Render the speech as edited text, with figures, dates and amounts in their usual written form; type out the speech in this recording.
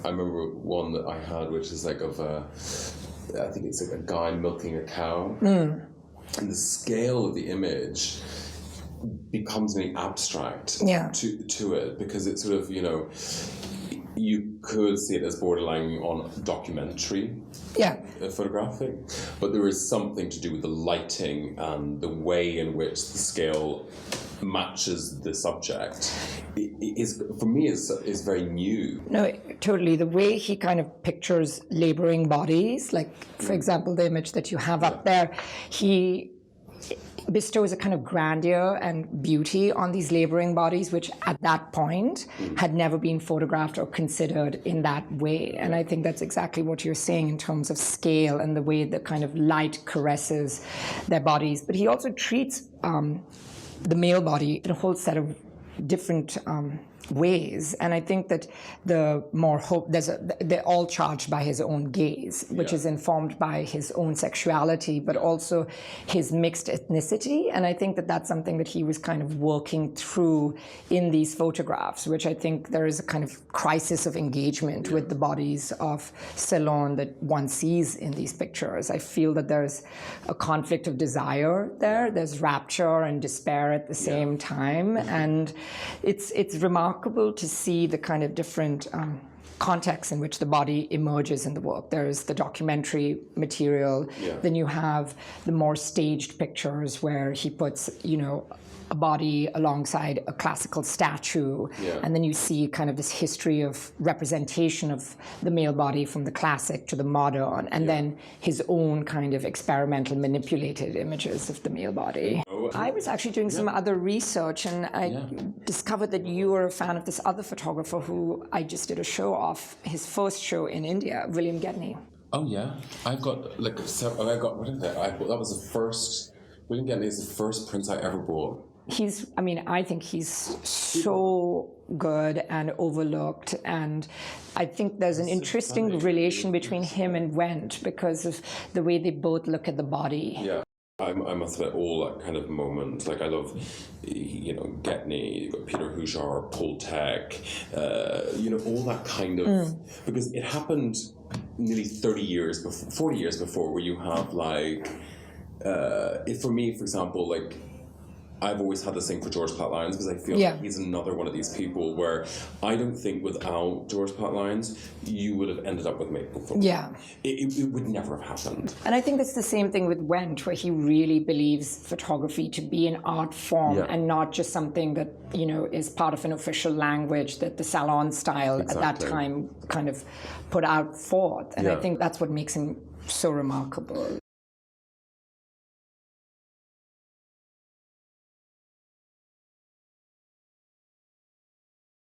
I remember one that I had, which is like of a, I think it's like a guy milking a cow. And the scale of the image becomes very abstract to it, because it's sort of, you know, you could see it as borderline on documentary photographic, but there is something to do with the lighting and the way in which the scale matches the subject is, for me, is very new. No, totally. The way he kind of pictures laboring bodies, like, for example, the image that you have up there, he bestows a kind of grandeur and beauty on these laboring bodies, which at that point had never been photographed or considered in that way. And I think that's exactly what you're saying in terms of scale and the way the kind of light caresses their bodies. But he also treats the male body in a whole set of different ways, and I think that the more hope they're all charged by his own gaze, which is informed by his own sexuality, but also his mixed ethnicity. And I think that that's something that he was kind of working through in these photographs, which I think there is a kind of crisis of engagement with the bodies of Ceylon that one sees in these pictures. I feel that there's a conflict of desire there. There's rapture and despair at the same time, and it's remarkable to see the kind of different contexts in which the body emerges in the work. There's the documentary material, then you have the more staged pictures where he puts, you know, a body alongside a classical statue, and then you see kind of this history of representation of the male body from the classic to the modern, and then his own kind of experimental manipulated images of the male body. I was actually doing some other research, and I discovered that you were a fan of this other photographer who I just did a show of, his first show in India, William Gedney. Oh yeah, I've got like, what is that? That was the first, William Gedney is the first prints I ever bought. I think he's so good and overlooked, and I think there's an interesting relation between him and Wendt because of the way they both look at the body. Yeah. I must have all that kind of moment. Like, I love, you know, Gedney, Peter Hujar, Poltek, you know, all that kind of, because it happened nearly 30 years before, 40 years before, where you have like, for me, for example, like, I've always had this thing for George Platt Lyons, because I feel like he's another one of these people where I don't think without George Platt Lyons you would have ended up with maple photo. It would never have happened. And I think that's the same thing with Wendt, where he really believes photography to be an art form and not just something that, you know, is part of an official language that the salon style at that time kind of put out forth. And I think that's what makes him so remarkable.